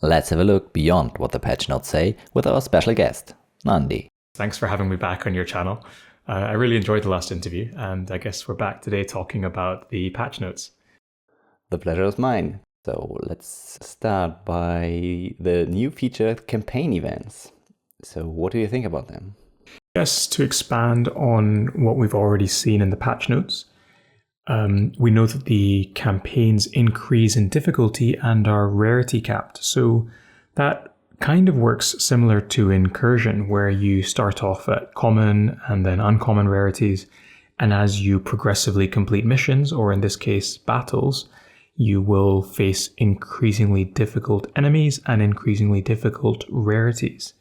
Let's have a look beyond what the patch notes say with our special guest, Nandi. Thanks for having me back on your channel. I really enjoyed the last interview, and I guess we're back today talking about the patch notes. The pleasure is mine. So let's start by the new feature campaign events. So what do you think about them? Yes, to expand on what we've already seen in the patch notes, we know that the campaigns increase in difficulty and are rarity capped. So that kind of works similar to Incursion, where you start off at common and then uncommon rarities. And as you progressively complete missions, or in this case, battles, you will face increasingly difficult enemies and increasingly difficult rarities.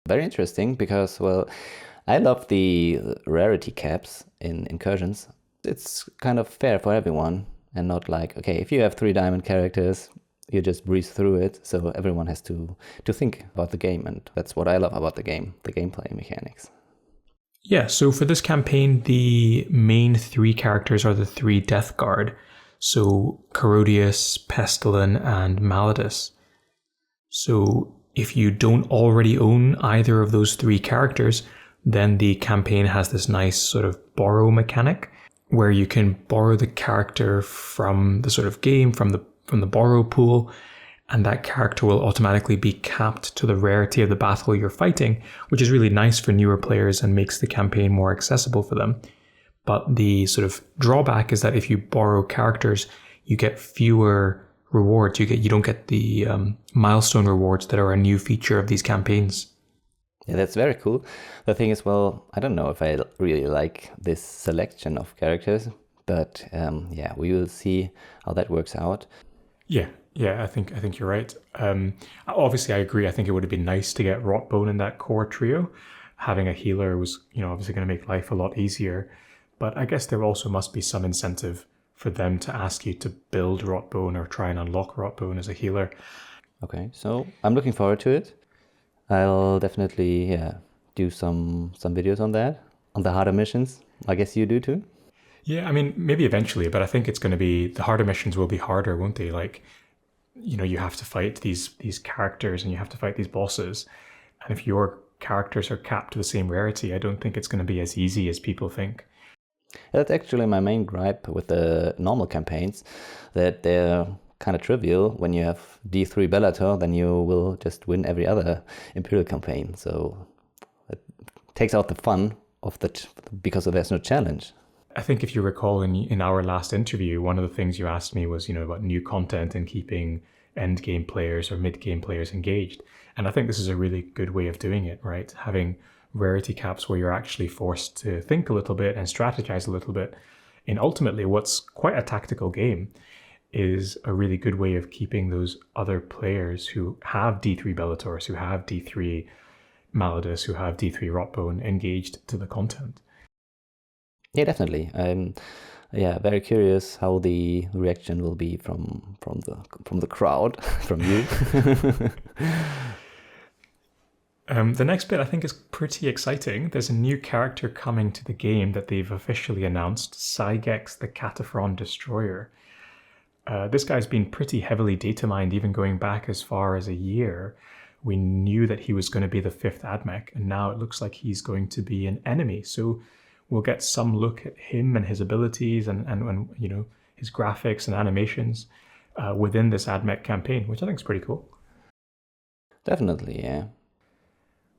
Very interesting because, well, I love the rarity caps in Incursions. It's kind of fair for everyone and not like, okay, if you have 3 diamond characters, you just breeze through it. So everyone has to think about the game. And that's what I love about the game, the gameplay mechanics. Yeah, so for this campaign, the main 3 characters are the 3 Death Guard. So Corrodius, Pestilin, and Maladus. So if you don't already own either of those 3 characters, then the campaign has this nice sort of borrow mechanic where you can borrow the character from the sort of game, from the borrow pool, and that character will automatically be capped to the rarity of the battle you're fighting, which is really nice for newer players and makes the campaign more accessible for them. But the sort of drawback is that if you borrow characters, you get fewer rewards. You don't get the milestone rewards that are a new feature of these campaigns. Yeah, that's very cool. The thing is, well, I don't know if I really like this selection of characters, but yeah, we will see how that works out. Yeah, I think you're right. Obviously, I agree. I think it would have been nice to get Rotbone in that core trio. Having a healer was, obviously going to make life a lot easier. But I guess there also must be some incentive for them to ask you to build Rotbone or try and unlock Rotbone as a healer. Okay, so I'm looking forward to it. I'll definitely do some videos on that, on the harder missions. I guess you do too? Yeah, I mean, maybe eventually, but I think it's going to be, the harder missions will be harder, won't they? Like, you have to fight these characters and you have to fight these bosses. And if your characters are capped to the same rarity, I don't think it's going to be as easy as people think. That's actually my main gripe with the normal campaigns, that they're kind of trivial. When you have D3 Bellator, then you will just win every other Imperial campaign. So it takes out the fun of that because there's no challenge. I think if you recall in our last interview, one of the things you asked me was, about new content and keeping end game players or mid game players engaged. And I think this is a really good way of doing it, right? Having rarity caps where you're actually forced to think a little bit and strategize a little bit. And ultimately, what's quite a tactical game is a really good way of keeping those other players who have D3 Bellators, who have D3 Maladus, who have D3 Rotbone engaged to the content. Yeah, definitely. I'm very curious how the reaction will be from the crowd, from you. The next bit I think is pretty exciting. There's a new character coming to the game that they've officially announced, Sygex the Cataphron Destroyer. This guy's been pretty heavily data mined, even going back as far as a year. We knew that he was going to be the 5th AdMech, and now it looks like he's going to be an enemy. So we'll get some look at him and his abilities and his graphics and animations within this AdMech campaign, which I think is pretty cool. Definitely, yeah.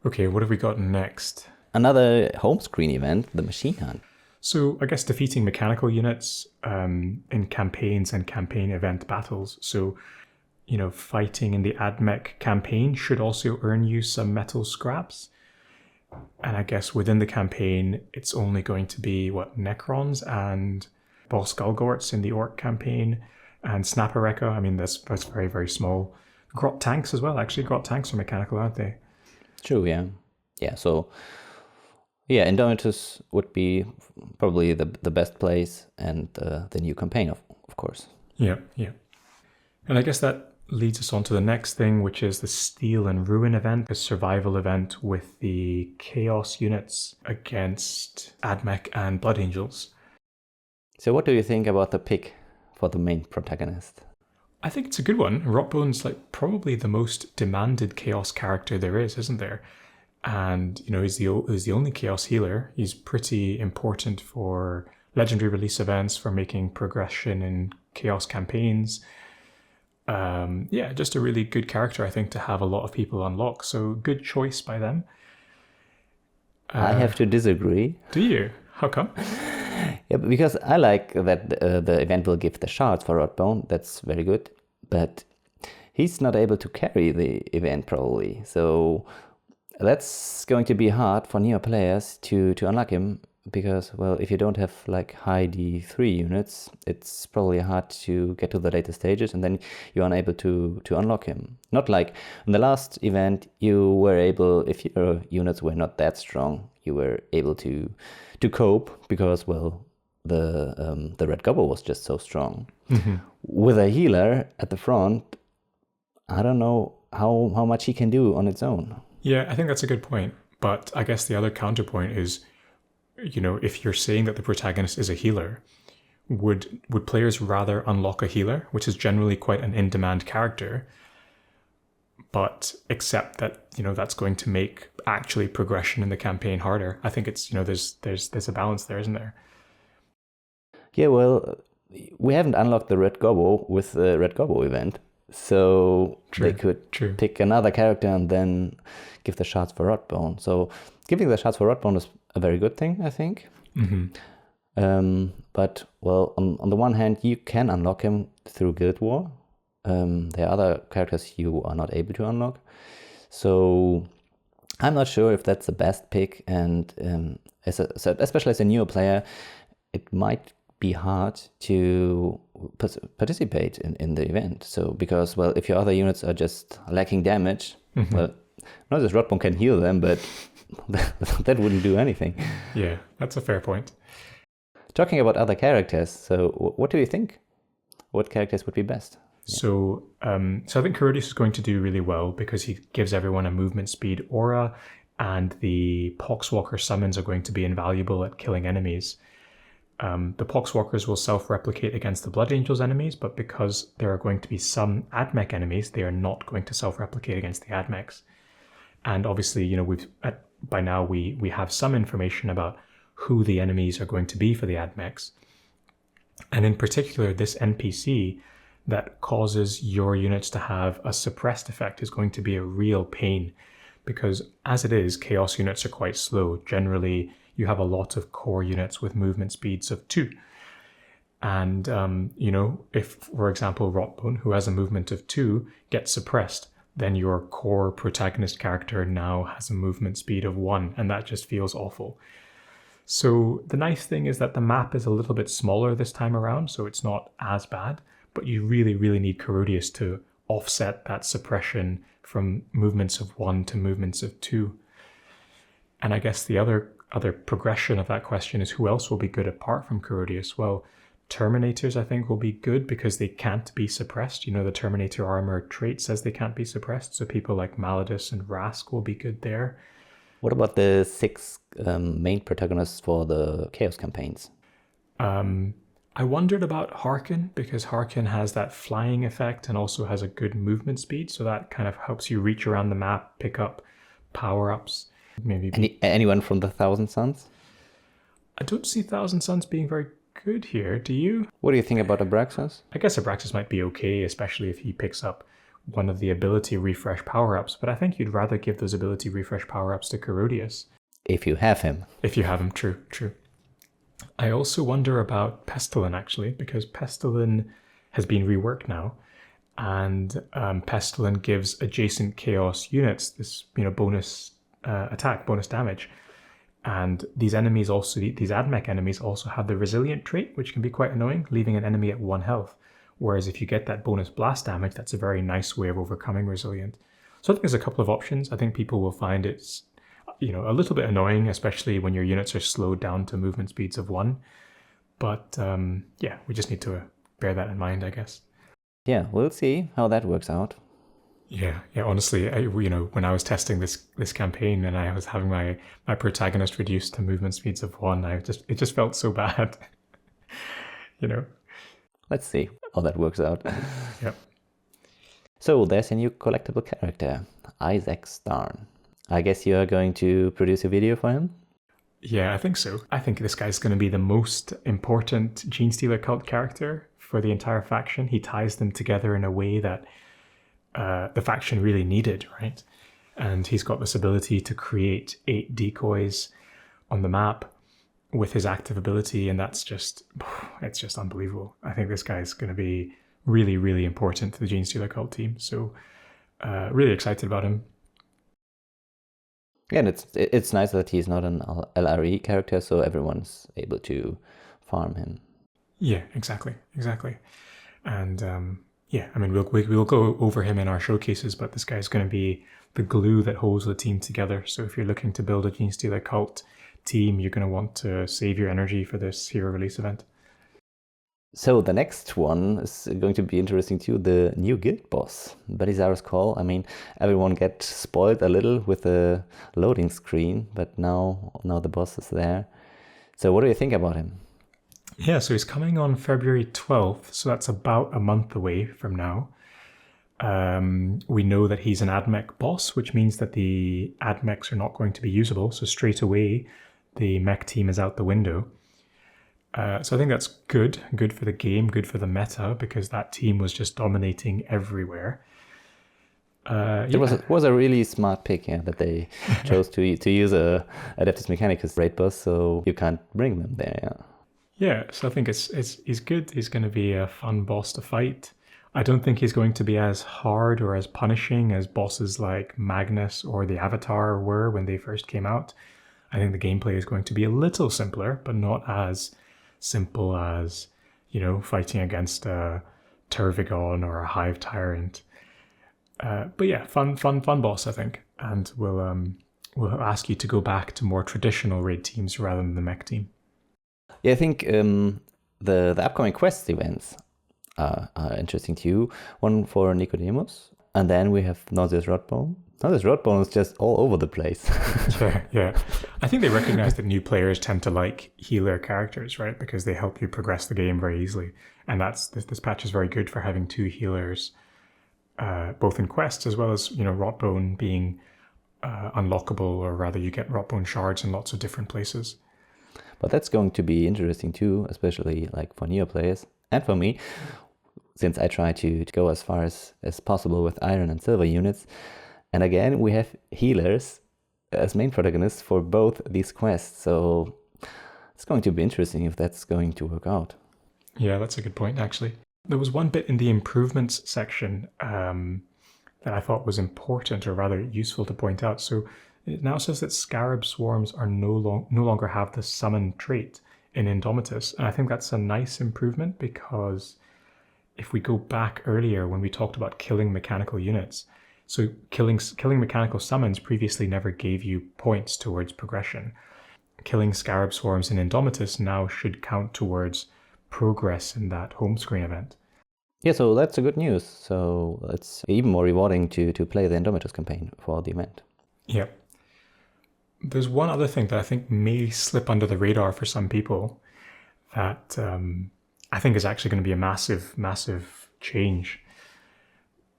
Okay, what have we got next? Another home screen event, the Machine Hunt. So I guess defeating mechanical units in campaigns and campaign event battles. So, fighting in the AdMech campaign should also earn you some metal scraps. And I guess within the campaign, it's only going to be, Necrons and Boss Gulgorts in the Orc campaign and Snapper-Rekka. I mean, that's very, very small. Grot tanks as well, actually. Grot tanks are mechanical, aren't they? True, yeah. Yeah, so... yeah, Indomitus would be probably the best place, and the new campaign, of course. Yeah. And I guess that leads us on to the next thing, which is the Steel and Ruin event, a survival event with the Chaos units against AdMech and Blood Angels. So what do you think about the pick for the main protagonist? I think it's a good one. Rotbone's like probably the most demanded Chaos character there is, isn't there? And, he's the only Chaos healer. He's pretty important for legendary release events, for making progression in Chaos campaigns. Just a really good character, I think, to have a lot of people unlock. So good choice by them. I have to disagree. Do you? How come? Yeah, because I like that the event will give the shards for Rotbone. That's very good. But he's not able to carry the event probably. So that's going to be hard for newer players to unlock him. Because, well, if you don't have like high D3 units, it's probably hard to get to the later stages, and then you're unable to unlock him. Not like in the last event, you were able, if your units were not that strong, you were able to cope because, well, the Red Gobbo was just so strong. Mm-hmm. With a healer at the front, I don't know how much he can do on its own. Yeah, I think that's a good point. But I guess the other counterpoint is, if you're saying that the protagonist is a healer, would players rather unlock a healer, which is generally quite an in-demand character, but accept that, that's going to make actually progression in the campaign harder? I think it's, there's a balance there, isn't there? Yeah, well, we haven't unlocked the Red Gobbo with the Red Gobbo event, so they could pick another character and then give the shards for Rotbone. So giving the shards for Rotbone is a very good thing, I think. Mm-hmm. But, well, on the one hand, you can unlock him through Guild War. There are other characters you are not able to unlock. So I'm not sure if that's the best pick. And especially as a newer player, it might be hard to participate in the event. So because, well, if your other units are just lacking damage, mm-hmm. well, not just Rotbone can heal them, but that wouldn't do anything. Yeah, that's a fair point. Talking about other characters, so what do you think? What characters would be best? Yeah. So I think Herodias is going to do really well because he gives everyone a movement speed aura, and the Poxwalker summons are going to be invaluable at killing enemies. The Poxwalkers will self-replicate against the Blood Angels enemies, but because there are going to be some AdMech enemies, they are not going to self-replicate against the AdMechs. And obviously, by now we have some information about who the enemies are going to be for the AdMechs. And in particular, this NPC that causes your units to have a suppressed effect is going to be a real pain, because as it is, Chaos units are quite slow. Generally, you have a lot of core units with movement speeds of 2. And, if, for example, Rotbone, who has a movement of 2, gets suppressed, then your core protagonist character now has a movement speed of 1, and that just feels awful. So the nice thing is that the map is a little bit smaller this time around, so it's not as bad, but you really, really need Herodias to offset that suppression from movements of 1 to movements of 2. And I guess the other progression of that question is who else will be good apart from Herodias? Well, Terminators, I think, will be good because they can't be suppressed. The Terminator armor trait says they can't be suppressed, so people like Maladus and Rask will be good there. What about the 6 main protagonists for the Chaos campaigns? I wondered about Harkin, because Harkin has that flying effect and also has a good movement speed, so that kind of helps you reach around the map, pick up power-ups. Maybe anyone from the Thousand Suns? I don't see Thousand Suns being very good here, do you? What do you think about Abraxas? I guess Abraxas might be okay, especially if he picks up one of the ability refresh power-ups, but I think you'd rather give those ability refresh power-ups to Herodias. If you have him. If you have him, true. I also wonder about Pestilin, actually, because Pestilin has been reworked now, and Pestilin gives adjacent Chaos units this, bonus attack, bonus damage. And these enemies also, these AdMech enemies also have the Resilient trait, which can be quite annoying, leaving an enemy at 1 health. Whereas if you get that bonus blast damage, that's a very nice way of overcoming Resilient. So I think there's a couple of options. I think people will find it's, a little bit annoying, especially when your units are slowed down to movement speeds of 1. But we just need to bear that in mind, I guess. Yeah, we'll see how that works out. Yeah. Honestly, when I was testing this campaign and I was having my protagonist reduced to movement speeds of 1, it just felt so bad. Let's see how that works out. Yep. So there's a new collectible character, Isaak Starn. I guess you are going to produce a video for him? Yeah, I think so. I think this guy's going to be the most important Genestealer cult character for the entire faction. He ties them together in a way that the faction really needed, right? And he's got this ability to create 8 decoys on the map with his active ability, and it's just unbelievable. I think this guy's going to be really, really important to the Genestealer cult team. So really excited about him. Yeah, and it's nice that he's not an LRE character, so everyone's able to farm him. Yeah, exactly. And yeah, I mean, we'll go over him in our showcases, but this guy's going to be the glue that holds the team together. So if you're looking to build a Genestealer cult team, you're going to want to save your energy for this hero release event. So the next one is going to be interesting too, the new guild boss, Belisarius Cawl. I mean, everyone gets spoiled a little with the loading screen, but now the boss is there. So what do you think about him? Yeah, so he's coming on February 12th, so that's about a month away from now. We know that he's an AdMech boss, which means that the AdMechs are not going to be usable, so straight away the mech team is out the window. So I think that's good for the game, good for the meta, because that team was just dominating everywhere. It was a really smart pick, yeah, that they chose to use a Adeptus Mechanicus raid boss, so you can't bring them there. Yeah. Yeah, so I think he's good. He's going to be a fun boss to fight. I don't think he's going to be as hard or as punishing as bosses like Magnus or the Avatar were when they first came out. I think the gameplay is going to be a little simpler, but not as simple as, fighting against a Turvigon or a Hive Tyrant. But yeah, fun boss, I think. And we'll ask you to go back to more traditional raid teams rather than the mech team. Yeah, I think the upcoming quest events are interesting to you. One for Nicodemus, and then we have Nauseous Rotbone. Nauseous Rotbone is just all over the place. Yeah. I think they recognize that new players tend to like healer characters, right? Because they help you progress the game very easily. And this patch is very good for having 2 healers, both in quests as well as, Rotbone being unlockable, or rather you get Rotbone shards in lots of different places. But that's going to be interesting too, especially like for newer players and for me, since I try to go as far as possible with iron and silver units. And again, we have healers as main protagonists for both these quests, so it's going to be interesting if that's going to work out. Yeah, that's a good point, actually. There was one bit in the improvements section that I thought was important, or rather useful to point out. So it now says that Scarab swarms are no longer have the summon trait in Indomitus, and I think that's a nice improvement, because if we go back earlier when we talked about killing mechanical units, so killing mechanical summons previously never gave you points towards progression. Killing Scarab swarms in Indomitus now should count towards progress in that home screen event. Yeah, so that's a good news. So it's even more rewarding to play the Indomitus campaign for the event. Yeah. There's one other thing that I think may slip under the radar for some people that I think is actually going to be a massive, massive change.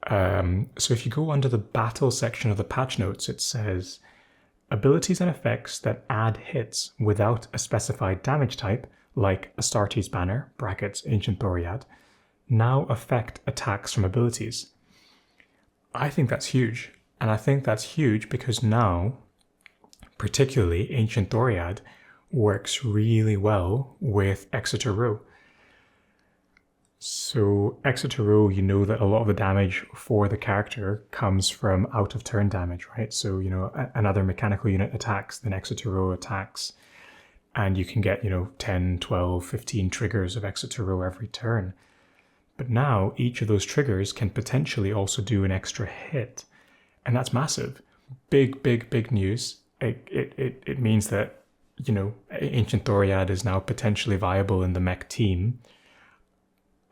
So if you go under the battle section of the patch notes, it says abilities and effects that add hits without a specified damage type, like Astartes Banner, brackets Ancient Thoriad, now affect attacks from abilities. I think that's huge. And I think that's huge because now, particularly Ancient Thoriad, works really well with Exeter Row. So Exeter Row, you know that a lot of the damage for the character comes from out of turn damage, right? So, another mechanical unit attacks, then Exeter Row attacks, and you can get, 10, 12, 15 triggers of Exeter Row every turn. But now each of those triggers can potentially also do an extra hit, and that's massive. Big news. It means that, Ancient Thoriad is now potentially viable in the mech team.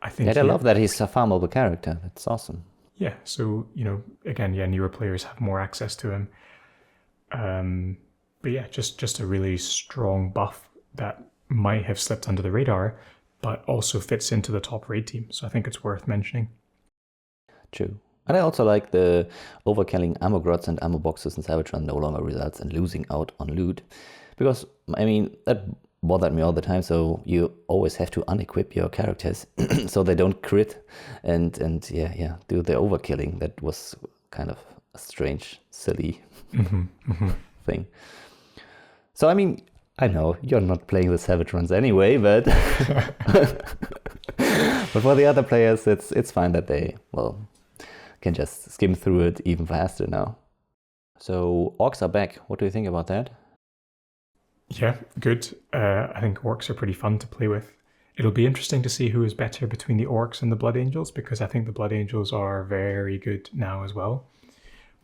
I love that he's a farmable character. That's awesome. Yeah, so, again, newer players have more access to him. But yeah, just a really strong buff that might have slipped under the radar, but also fits into the top raid team. So I think it's worth mentioning. True. And I also like the overkilling ammo grots and ammo boxes in Salvage no longer results in losing out on loot. Because, I mean, that bothered me all the time, so you always have to unequip your characters so they don't crit and do the overkilling. That was kind of a strange, silly thing. So, I mean, I know you're not playing the Salvage runs anyway, but but for the other players, it's fine that they, well, can just skim through it even faster now. So orcs are back. What do you think about that? Yeah, good. I think orcs are pretty fun to play with. It'll be interesting to see who is better between the orcs and the Blood Angels, because I think the Blood Angels are very good now as well,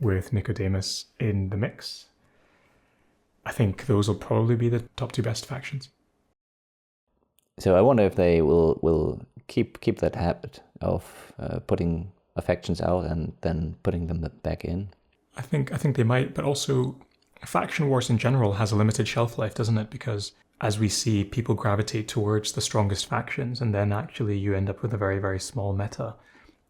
with Nicodemus in the mix. I think those will probably be the top 2 best factions. So I wonder if they will keep that habit of putting factions out and then putting them back in. I think they might, but also faction wars in general has a limited shelf life, doesn't it? Because as we see, people gravitate towards the strongest factions, and then actually you end up with a very, very small meta.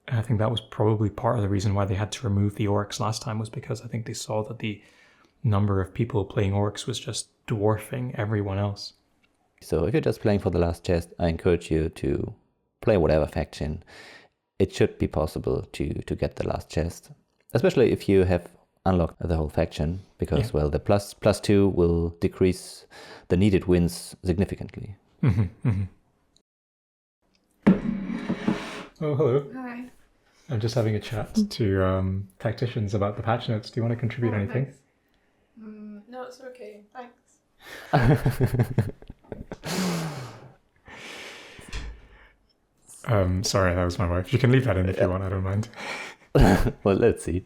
And I think that was probably part of the reason why they had to remove the orcs last time, was because I think they saw that the number of people playing orcs was just dwarfing everyone else. So if you're just playing for the last chest, I encourage you to play whatever faction. It should be possible to get the last chest, especially if you have unlocked the whole faction, because well, the +2 will decrease the needed wins significantly. Oh, hello. Hi. I'm just having a chat to tacticians about the patch notes. Do you want to contribute anything? Thanks. No, it's okay. Thanks. Sorry, that was my wife. You can leave that in if you want. I don't mind. Well, let's see.